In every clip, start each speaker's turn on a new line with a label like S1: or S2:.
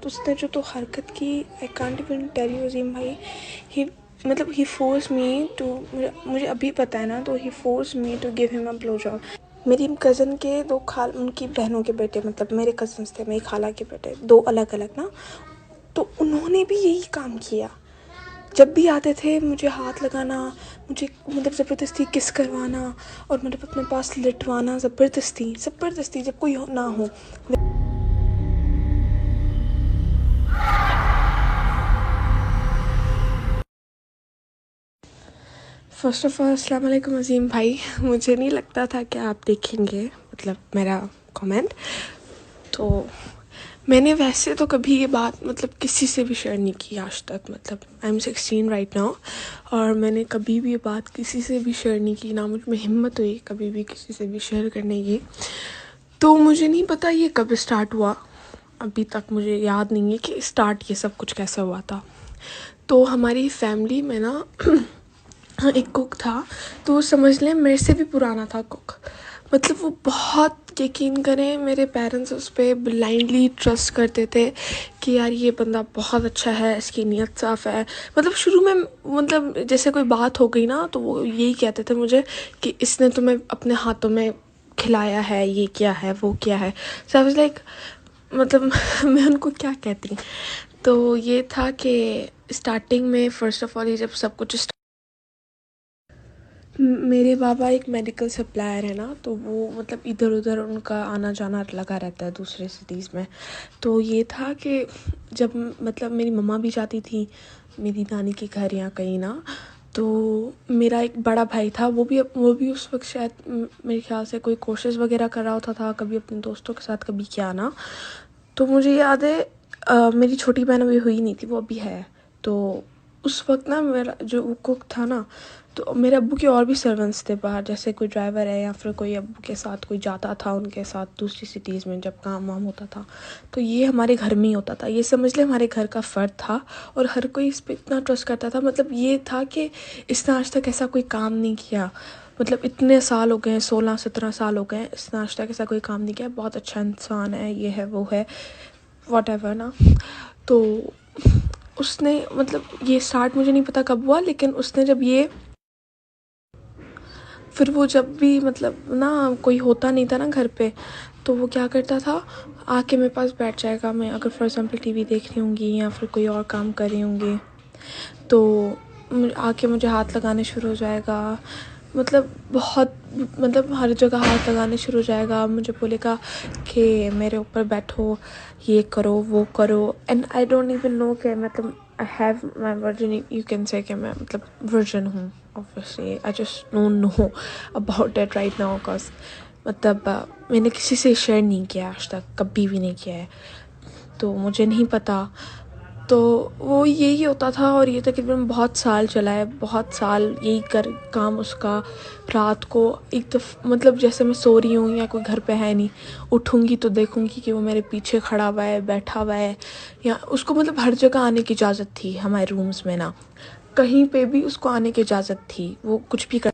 S1: उसने जो तो हरकत की, I can't even tell you Azeem भाई। ही फोर्स मी टू, मुझे अभी पता है ना, तो he force me to give him a blow job. मेरी कज़न के उनकी बहनों के बेटे, मतलब मेरे कज़न्स थे, मेरी खाला के बेटे, 2 अलग अलग ना, तो उन्होंने भी यही काम किया। जब भी आते थे मुझे हाथ लगाना, मुझे मतलब ज़बरदस्ती किस करवाना, और मतलब अपने पास लिटवाना ज़बरदस्ती जब कोई ना हो। फ़र्स्ट ऑफ़ ऑल अस्सलाम वालेकुम अज़ीम भाई। मुझे नहीं लगता था कि आप देखेंगे मतलब मेरा कमेंट। तो मैंने वैसे तो कभी ये बात मतलब किसी से भी शेयर नहीं की आज तक। मतलब आई एम 16 राइट नाउ, और मैंने कभी भी ये बात किसी से भी शेयर नहीं की, ना मुझ में हिम्मत हुई कभी भी किसी से भी शेयर करने की। तो मुझे नहीं पता ये कब स्टार्ट हुआ, अभी तक मुझे याद नहीं है कि स्टार्ट ये सब कुछ कैसे हुआ था। तो हमारी फैमिली में ना एक कुक था, तो समझ लें मेरे से भी पुराना था कुक। मतलब वो बहुत, यकीन करें, मेरे पेरेंट्स उस पर ब्लाइंडली ट्रस्ट करते थे कि यार ये बंदा बहुत अच्छा है, इसकी नीयत साफ़ है। मतलब शुरू में मतलब जैसे कोई बात हो गई ना, तो वो यही कहते थे मुझे कि इसने तुम्हें अपने हाथों में खिलाया है, ये किया है, वो किया है। सो आई वाज लाइक, मतलब मैं उनको क्या कहती। तो ये था कि स्टार्टिंग में फ़र्स्ट ऑफ़ ऑल ये जब सब कुछ मेरे बाबा एक मेडिकल सप्लायर है ना, तो वो मतलब इधर उधर उनका आना जाना लगा रहता है दूसरे सिटीज़ में। तो ये था कि जब मतलब मेरी मम्मा भी जाती थी मेरी नानी के घर या कहीं ना, तो मेरा एक बड़ा भाई था, वो भी उस वक्त शायद मेरे ख्याल से कोई कोर्सेज़ वगैरह कर रहा होता था, कभी अपने दोस्तों के साथ, कभी क्या ना। तो मुझे याद है मेरी छोटी बहन अभी हुई नहीं थी, वो अभी है। तो उस वक्त ना मेरा जो वो कुक था ना, तो मेरे अब्बू के और भी सर्वेंट्स थे बाहर, जैसे कोई ड्राइवर है या फिर कोई अब्बू के साथ कोई जाता था उनके साथ दूसरी सिटीज़ में जब काम वाम होता था। तो ये हमारे घर में ही होता था, ये समझ ले हमारे घर का फ़र्द था, और हर कोई इस पर इतना ट्रस्ट करता था। मतलब ये था कि इसने आज तक ऐसा कोई काम नहीं किया, मतलब इतने साल हो गए, 16-17 साल हो गए, इसने आज तक ऐसा कोई काम नहीं किया, बहुत अच्छा इंसान है, ये है वो है, वॉटेवर ना। तो उसने मतलब ये स्टार्ट मुझे नहीं पता कब हुआ, लेकिन उसने जब ये फिर वो जब भी मतलब ना कोई होता नहीं था ना घर पे, तो वो क्या करता था, आके मेरे पास बैठ जाएगा। मैं अगर फॉर एग्जांपल टीवी देख रही होंगी या फिर कोई और काम कर रही होंगी, तो आके मुझे हाथ लगाने शुरू हो जाएगा। मतलब बहुत, मतलब हर जगह हाथ लगाने शुरू हो जाएगा। मुझे बोलेगा कि मेरे ऊपर बैठो, ये करो, वो करो। And I don't even know कि मतलब I have my version, you can say कि मैं मतलब वर्जन हूँ। Obviously I just don't know about it right now, because मतलब मैंने किसी से शेयर नहीं किया आज तक, कभी भी नहीं किया है, तो मुझे नहीं पता। तो वो यही होता था, और ये तकरीबन बहुत साल चला है, बहुत साल यही कर काम उसका। रात को मतलब जैसे मैं सो रही हूँ या कोई घर पे है नहीं, उठूँगी तो देखूँगी कि वो मेरे पीछे खड़ा हुआ है, बैठा हुआ है, या उसको मतलब हर जगह आने की इजाज़त थी हमारे रूम्स में ना, कहीं पे भी उसको आने की इजाज़त थी, वो कुछ भी कर।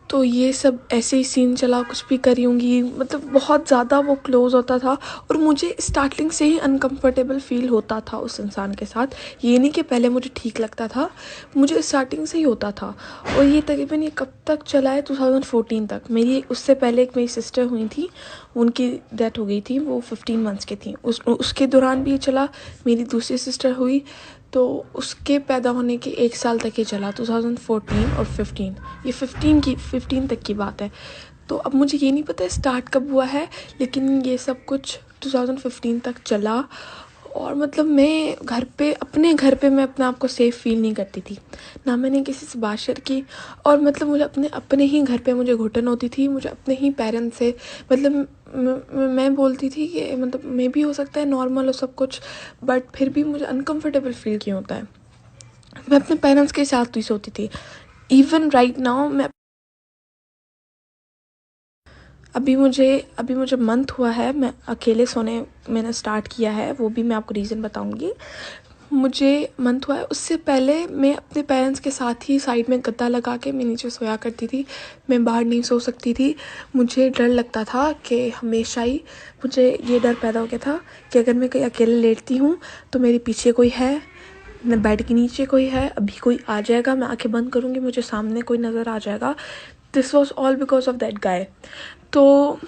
S1: तो ये सब ऐसे ही सीन चला, कुछ भी करी होंगी, मतलब बहुत ज़्यादा वो क्लोज़ होता था, और मुझे स्टार्टिंग से ही अनकंफर्टेबल फ़ील होता था उस इंसान के साथ। ये नहीं कि पहले मुझे ठीक लगता था, मुझे स्टार्टिंग से ही होता था। और ये तकरीबन ये कब तक चला है, 2014 तक। मेरी उससे पहले एक मेरी सिस्टर हुई थी, उनकी डेथ हो गई थी, वो 15 मंथ्स की थी। उसके दौरान भी ये चला। मेरी दूसरी सिस्टर हुई तो उसके पैदा होने के 1 साल तक ये चला, 2014 और 15, ये 15 तक की बात है। तो अब मुझे ये नहीं पता स्टार्ट कब हुआ है, लेकिन ये सब कुछ 2015 तक चला। और मतलब मैं अपने घर पे मैं अपने आप को सेफ़ फ़ील नहीं करती थी, ना मैंने किसी से बात शेयर की। और मतलब मुझे अपने ही घर पे मुझे घुटन होती थी, मुझे अपने ही पेरेंट्स से, मतलब मैं बोलती थी कि मतलब मे भी हो सकता है नॉर्मल हो सब कुछ, बट फिर भी मुझे अनकंफर्टेबल फ़ील क्यों होता है। मैं अपने पेरेंट्स के साथ ही सोती थी। इवन राइट नाउ मैं अभी मुझे मंथ हुआ है, मैं अकेले सोने मैंने स्टार्ट किया है, वो भी मैं आपको रीज़न बताऊंगी। मुझे मंथ हुआ है, उससे पहले मैं अपने पेरेंट्स के साथ ही साइड में गद्दा लगा के मैं नीचे सोया करती थी। मैं बाहर नहीं सो सकती थी। मुझे डर लगता था कि हमेशा ही मुझे ये डर पैदा हो गया था कि अगर मैं कहीं अकेले लेटती हूँ तो मेरे पीछे कोई है, मैं बेड के नीचे कोई है, अभी कोई आ जाएगा, मैं आंखें बंद करूँगी मुझे सामने कोई नज़र आ जाएगा। This was all because of that guy. तो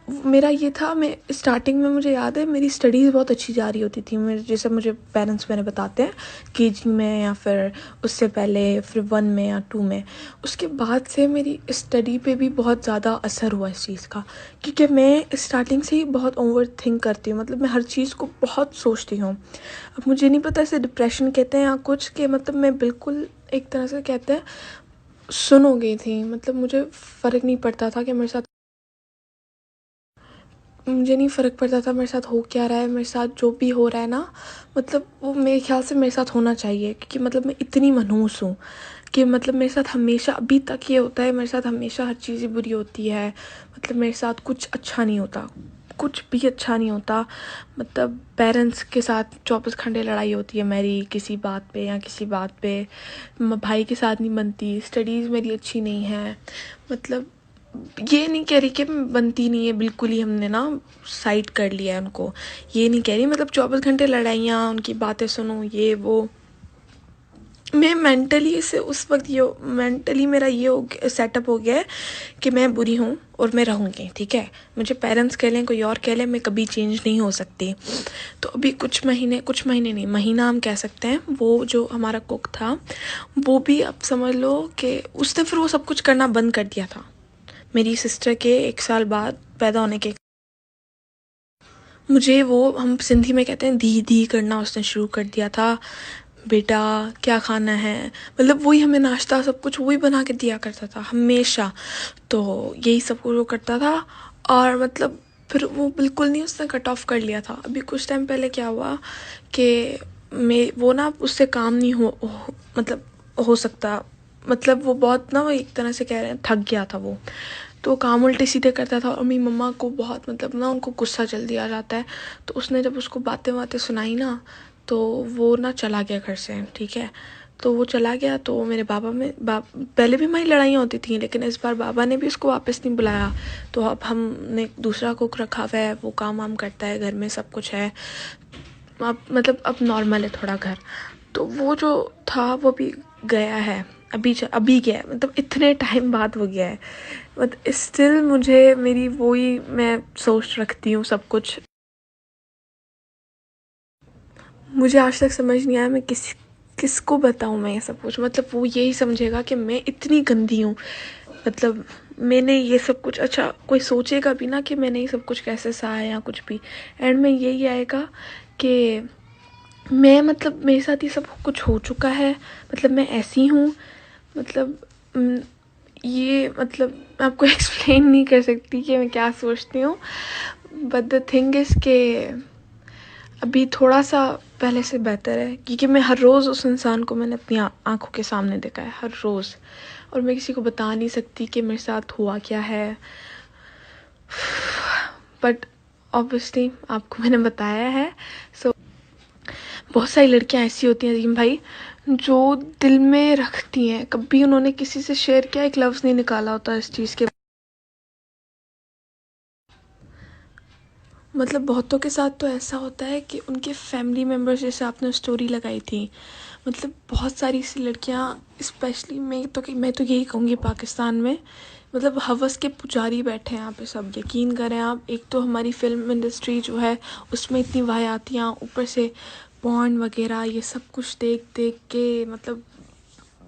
S1: मेरा ये था, मैं स्टार्टिंग में मुझे याद है मेरी स्टडीज़ बहुत अच्छी जा रही होती थी। मेरे जैसे मुझे पेरेंट्स मेरे बताते हैं केजी में या फिर उससे पहले फिर 1 में या 2 में, उसके बाद से मेरी स्टडी पे भी बहुत ज़्यादा असर हुआ इस चीज़ का, क्योंकि मैं स्टार्टिंग से ही बहुत ओवर थिंक करती हूँ। मतलब मैं हर चीज़ को बहुत सोचती हूँ। अब मुझे नहीं पता इसे डिप्रेशन कहते हैं या कुछ, कि मतलब मैं बिल्कुल एक तरह से कहते हैं सुन हो गई थी। मतलब मुझे नहीं पड़ता था कि मुझे नहीं फ़र्क पड़ता था मेरे साथ हो क्या रहा है, मेरे साथ जो भी हो रहा है ना, मतलब वो मेरे ख़्याल से मेरे साथ होना चाहिए, क्योंकि मतलब मैं इतनी मनहूस हूँ कि मतलब मेरे साथ हमेशा अभी तक ये होता है, मेरे साथ हमेशा हर चीज़ ही बुरी होती है। मतलब मेरे साथ कुछ अच्छा नहीं होता, कुछ भी अच्छा नहीं होता। मतलब पेरेंट्स के साथ 24 घंटे लड़ाई होती है मेरी किसी बात पे या किसी बात पे, भाई के साथ नहीं बनती, स्टडीज़ मेरी अच्छी नहीं है। मतलब ये नहीं कह रही कि बनती नहीं है, बिल्कुल ही हमने ना साइड कर लिया है उनको, ये नहीं कह रही। मतलब 24 घंटे लड़ाइयाँ, उनकी बातें सुनो, ये वो। मैं मेंटली से उस वक्त ये मेंटली मेरा ये सेटअप हो गया है कि मैं बुरी हूँ और मैं रहूँगी, ठीक है। मुझे पेरेंट्स कह लें, कोई और कह लें, मैं कभी चेंज नहीं हो सकती। तो अभी कुछ महीने नहीं, महीना हम कह सकते हैं, वो जो हमारा कुक था वो भी अब समझ लो कि उसने फिर वो सब कुछ करना बंद कर दिया था मेरी सिस्टर के 1 साल बाद पैदा होने के। मुझे वो, हम सिंधी में कहते हैं धी धी करना, उसने शुरू कर दिया था। बेटा क्या खाना है, मतलब वही हमें नाश्ता सब कुछ वही बना के दिया करता था हमेशा। तो यही सब कुछ वो करता था। और मतलब फिर वो बिल्कुल नहीं, उसने कट ऑफ कर लिया था। अभी कुछ टाइम पहले क्या हुआ कि मैं वो ना उससे काम नहीं मतलब हो सकता। मतलब वो बहुत ना, वो एक तरह से कह रहे हैं थक गया था वो, तो काम उल्टे सीधे करता था। और मेरी मम्मा को बहुत मतलब ना उनको गुस्सा जल्दी आ जाता है। तो उसने जब उसको बातें बातें सुनाई ना, तो वो ना चला गया घर से, ठीक है। तो वो चला गया तो मेरे पहले भी हमारी लड़ाइयाँ होती थी, लेकिन इस बार बाबा ने भी उसको वापस नहीं बुलाया। तो अब हमने दूसरा कुक रखा हुआ है, वो काम वाम करता है, घर में सब कुछ है। अब मतलब अब नॉर्मल है थोड़ा घर। तो वो जो था वो भी गया है, अभी गया है, मतलब इतने टाइम बाद वो गया है। बट स्टिल मुझे मेरी वही मैं सोच रखती हूँ सब कुछ। मुझे आज तक समझ नहीं आया मैं किसको बताऊँ मैं ये सब कुछ। मतलब वो यही समझेगा कि मैं इतनी गंदी हूँ। मतलब मैंने ये सब कुछ, अच्छा कोई सोचेगा भी ना कि मैंने ये सब कुछ कैसे सहा या कुछ भी, एंड में यही आएगा कि मैं, मतलब मेरे साथ ये सब कुछ हो चुका है, मतलब मैं ऐसी हूँ। मतलब ये मतलब मैं आपको एक्सप्लेन नहीं कर सकती कि मैं क्या सोचती हूँ। बट द थिंग इज़ के अभी थोड़ा सा पहले से बेहतर है, क्योंकि मैं हर रोज़ उस इंसान को मैंने अपनी आंखों के सामने देखा है, हर रोज़। और मैं किसी को बता नहीं सकती कि मेरे साथ हुआ क्या है। बट ऑब्वियसली आपको मैंने बताया है। सो बहुत सारी लड़कियां ऐसी होती हैं अजीम भाई, जो दिल में रखती हैं, कभी उन्होंने किसी से शेयर किया, एक लफ्ज़ नहीं निकाला होता इस चीज़ के। मतलब बहुतों के साथ तो ऐसा होता है कि उनके फैमिली मेम्बर्स, जैसे आपने स्टोरी लगाई थी, मतलब बहुत सारी सी लड़कियां, स्पेशली मैं तो यही कहूँगी पाकिस्तान में, मतलब हवस के पुजारी बैठे हैं यहाँ पे सब। यकीन करें आप, एक तो हमारी फिल्म इंडस्ट्री जो है उसमें इतनी वाहियातियाँ, ऊपर से पॉर्न वगैरह ये सब कुछ देख देख के, मतलब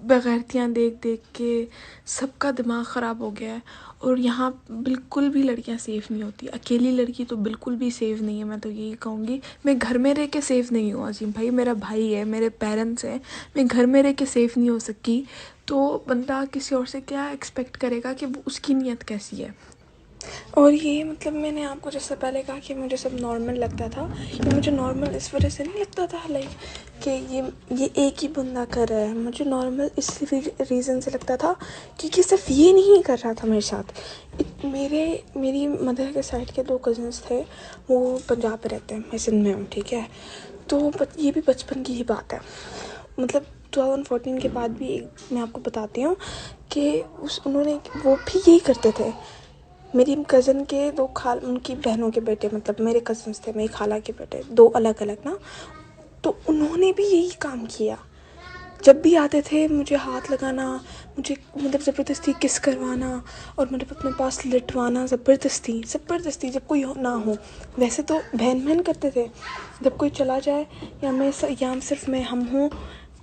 S1: बेगैरतियाँ देख देख के सबका दिमाग ख़राब हो गया है। और यहाँ बिल्कुल भी लड़कियाँ सेफ़ नहीं होती, अकेली लड़की तो बिल्कुल भी सेफ़ नहीं है। मैं तो यही कहूँगी, मैं घर में रह के सेफ़ नहीं हूँ अजीम भाई, मेरा भाई है, मेरे पेरेंट्स हैं, मैं घर में रह के सेफ़ नहीं हो सकी। तो बंदा किसी और से क्या एक्सपेक्ट करेगा कि वो उसकी नीयत कैसी है। और ये मतलब मैंने आपको जैसे पहले कहा कि मुझे सब नॉर्मल लगता था, ये मुझे नॉर्मल इस वजह से नहीं लगता था लाइक कि ये एक ही बंदा कर रहा है। मुझे नॉर्मल इस रीज़न से लगता था क्योंकि सिर्फ ये नहीं कर रहा था मेरे साथ। मेरी मदर के साइड के 2 कज़न्स थे, वो पंजाब में रहते हैं, मैं सिंध में हूँ, ठीक है। ये भी बचपन की ही बात है, मतलब 2014 के बाद भी मैं आपको बताती हूँ कि उन्होंने वो भी यही करते थे। मेरी कज़न के उनकी बहनों के बेटे, मतलब मेरे कज़न्स थे, मेरी खाला के बेटे, 2 अलग-अलग ना, तो उन्होंने भी यही काम किया। जब भी आते थे मुझे हाथ लगाना, मुझे मतलब ज़बरदस्ती किस करवाना और मतलब अपने पास लिटवाना ज़बरदस्ती जब कोई ना हो। वैसे तो बहन करते थे, जब कोई चला जाए या सिर्फ हम हूँ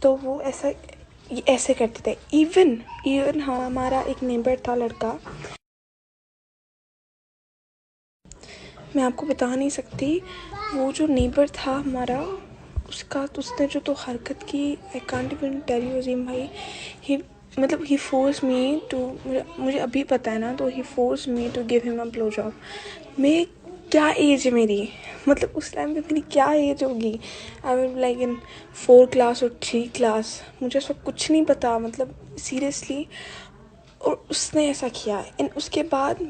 S1: तो वो ऐसे करते थे। इवन हमारा एक नेबर था लड़का, मैं आपको बता नहीं सकती, वो जो नेबर था हमारा, उसने जो तो हरकत की, I can't even tell you Azeem भाई। ही फोर्स मी टू, मुझे अभी पता है ना, तो he force me to give him a blow job. मैं क्या एज है मेरी, मतलब उस टाइम पे मेरी क्या एज होगी, I was like in 4 class और 3 क्लास, मुझे सब कुछ नहीं पता, मतलब सीरियसली। और उसने ऐसा किया है। उसके बाद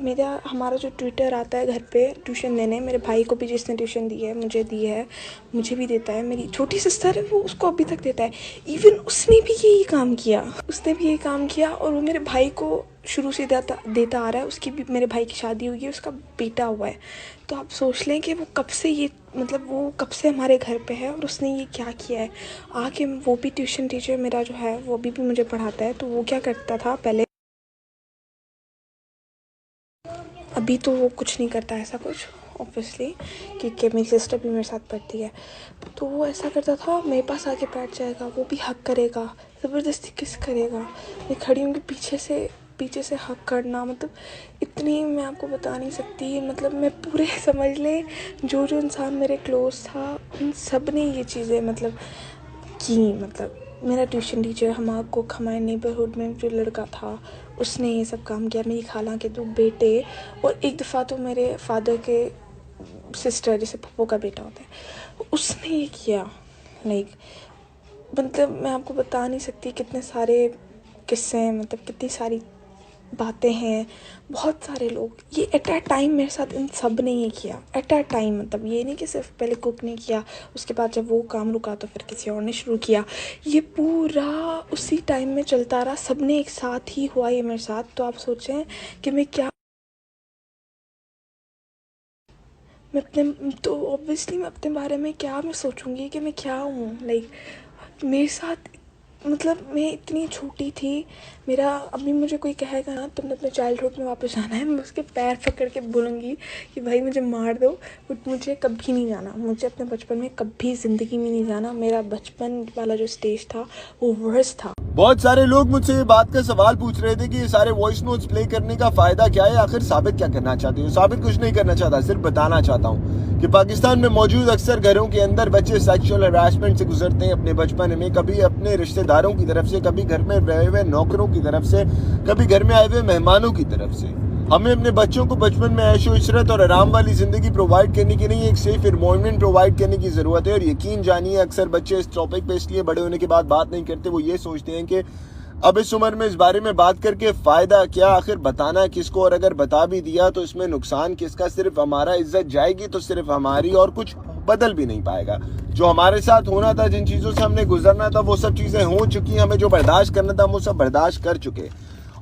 S1: हमारा जो ट्विटर आता है घर पे ट्यूशन देने, मेरे भाई को भी जिसने ट्यूशन दी है, मुझे भी देता है, मेरी छोटी सिस्टर है वो, उसको अभी तक देता है। इवन उसने भी यही काम किया और वो मेरे भाई को शुरू से देता आ रहा है। उसकी भी, मेरे भाई की शादी हुई है, उसका बेटा हुआ है। तो आप सोच लें कि वो कब से हमारे घर पे है और उसने ये क्या किया है आके। वो भी ट्यूशन टीचर मेरा जो है वो अभी भी मुझे पढ़ाता है। तो वो क्या करता था पहले, अभी तो वो कुछ नहीं करता ऐसा कुछ ऑब्वियसली, क्योंकि मेरी सिस्टर भी मेरे साथ पढ़ती है। तो वो ऐसा करता था, मेरे पास आके बैठ जाएगा, वो भी हक करेगा, ज़बरदस्ती किस करेगा, मैं खड़ी हूँ कि पीछे से हक करना, मतलब इतनी मैं आपको बता नहीं सकती। मतलब मैं पूरे समझ लें जो इंसान मेरे क्लोज था उन सब ने ये चीज़ें मतलब की। मतलब मेरा ट्यूशन टीचर, हमारे नेबरहुड में जो लड़का था उसने ये सब काम किया, मेरी खाला के 2 बेटे, और एक दफ़ा तो मेरे फादर के सिस्टर, जैसे पप्पू का बेटा होता है, उसने ये किया। मतलब मैं आपको बता नहीं सकती कितने सारे किस्से हैं, मतलब कितनी सारी बातें हैं। बहुत सारे लोग ये एट अ टाइम मेरे साथ इन सब ने ये किया एट अ टाइम, मतलब ये नहीं कि सिर्फ पहले कुक ने किया, उसके बाद जब वो काम रुका तो फिर किसी और ने शुरू किया। ये पूरा उसी टाइम में चलता रहा, सब ने एक साथ ही हुआ ये मेरे साथ। तो आप सोचें कि तो ऑब्वियसली मैं अपने बारे में क्या मैं सोचूंगी कि मैं क्या हूँ। मेरे साथ, मतलब मैं इतनी छोटी थी, अभी मुझे कोई कहेगा ना तुमने अपने चाइल्डहुड में वापस जाना है, मैं उसके पैर पकड़ के बोलूँगी कि भाई मुझे मार दो, बट मुझे कभी नहीं जाना, मुझे अपने बचपन में कभी ज़िंदगी में नहीं जाना। मेरा बचपन वाला जो स्टेज था वो वर्स्ट था।
S2: बहुत सारे लोग मुझसे ये बात का सवाल पूछ रहे थे कि ये सारे वॉइस नोट्स प्ले करने का फायदा क्या है, आखिर साबित क्या करना चाहते हो। साबित कुछ नहीं करना चाहता, सिर्फ बताना चाहता हूँ कि पाकिस्तान में मौजूद अक्सर घरों के अंदर बच्चे सेक्सुअल हरासमेंट से गुजरते हैं अपने बचपन में, कभी अपने रिश्तेदारों की तरफ से, कभी घर में रहे हुए नौकरों की तरफ से, कभी घर में आए हुए मेहमानों की तरफ से। हमें अपने बच्चों को बचपन में ऐशो इशरत और आराम वाली जिंदगी प्रोवाइड करने की नहीं, एक सेफ एनवायरनमेंट प्रोवाइड करने की जरूरत है। और यकीन जानिए अक्सर बच्चे इस टॉपिक पे इसलिए बड़े होने के बाद बात नहीं करते, वो ये सोचते हैं कि अब इस उम्र में इस बारे में बात करके फायदा क्या, आखिर बताना किसको, और अगर बता भी दिया तो इसमें नुकसान किसका। सिर्फ हमारा इज्जत जाएगी तो सिर्फ हमारी, और कुछ बदल भी नहीं पाएगा। जो हमारे साथ होना था, जिन चीजों से हमने गुजरना था, वो सब चीजें हो चुकी। हमें जो बर्दाश्त करना था वो सब बर्दाश्त कर चुके।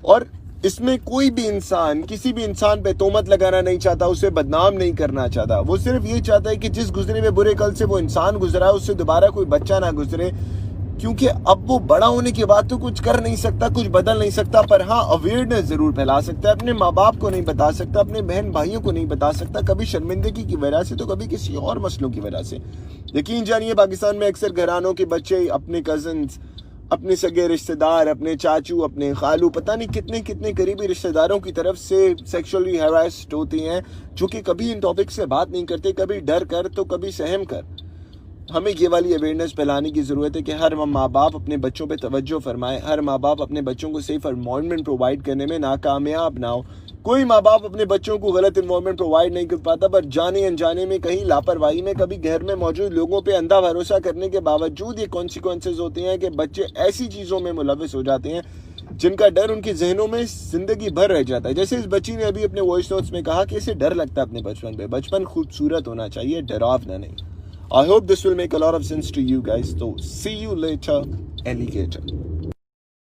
S2: और इसमें कोई भी इंसान किसी भी इंसान पे तोहमत लगाना नहीं चाहता, उसे बदनाम नहीं करना चाहता। वो सिर्फ ये चाहता है कि जिस गुजरे में बुरे कल से वो इंसान गुजरा है उससे दोबारा कोई बच्चा ना गुजरे, क्योंकि अब वो बड़ा होने के बाद तो कुछ कर नहीं सकता, कुछ बदल नहीं सकता, पर हाँ अवेयरनेस जरूर फैला सकता है। अपने माँ बाप को नहीं बता सकता, अपने बहन भाइयों को नहीं बता सकता, कभी शर्मिंदगी की वजह से तो कभी किसी और मसलों की वजह से। यकीन जानिए पाकिस्तान में अक्सर घरानों के बच्चे अपने कजन्स, अपने सगे रिश्तेदार, अपने चाचू, अपने खालू, पता नहीं कितने कितने करीबी रिश्तेदारों की तरफ से सेक्सुअली हैरेस्ड होती हैं, जो कि कभी इन टॉपिक से बात नहीं करते, कभी डर कर तो कभी सहम कर। हमें ये वाली अवेयरनेस फैलाने की ज़रूरत है कि हर माँ बाप अपने बच्चों पे तवज्जो फरमाए, हर माँ बाप अपने बच्चों को सेफ एनवायरनमेंट प्रोवाइड करने में नाकामयाब ना हो। कोई माँ बाप अपने बच्चों को गलत एनवायरनमेंट प्रोवाइड नहीं कर पाता, पर जाने अनजाने में, कहीं लापरवाही में, कभी घर में मौजूद लोगों पे अंधा भरोसा करने के बावजूद ये कॉन्सिक्वेंसेज होते हैं कि बच्चे ऐसी चीज़ों में मुलविस हो जाते हैं जिनका डर उनके जहनों में जिंदगी भर रह जाता है। जैसे इस बच्ची ने अभी अपने वॉइस नोट्स में कहा कि इसे डर लगता है अपने बचपन पे। बचपन खूबसूरत होना चाहिए, डरावना नहीं। I hope this will make a lot of sense to you guys. So see you later, alligator.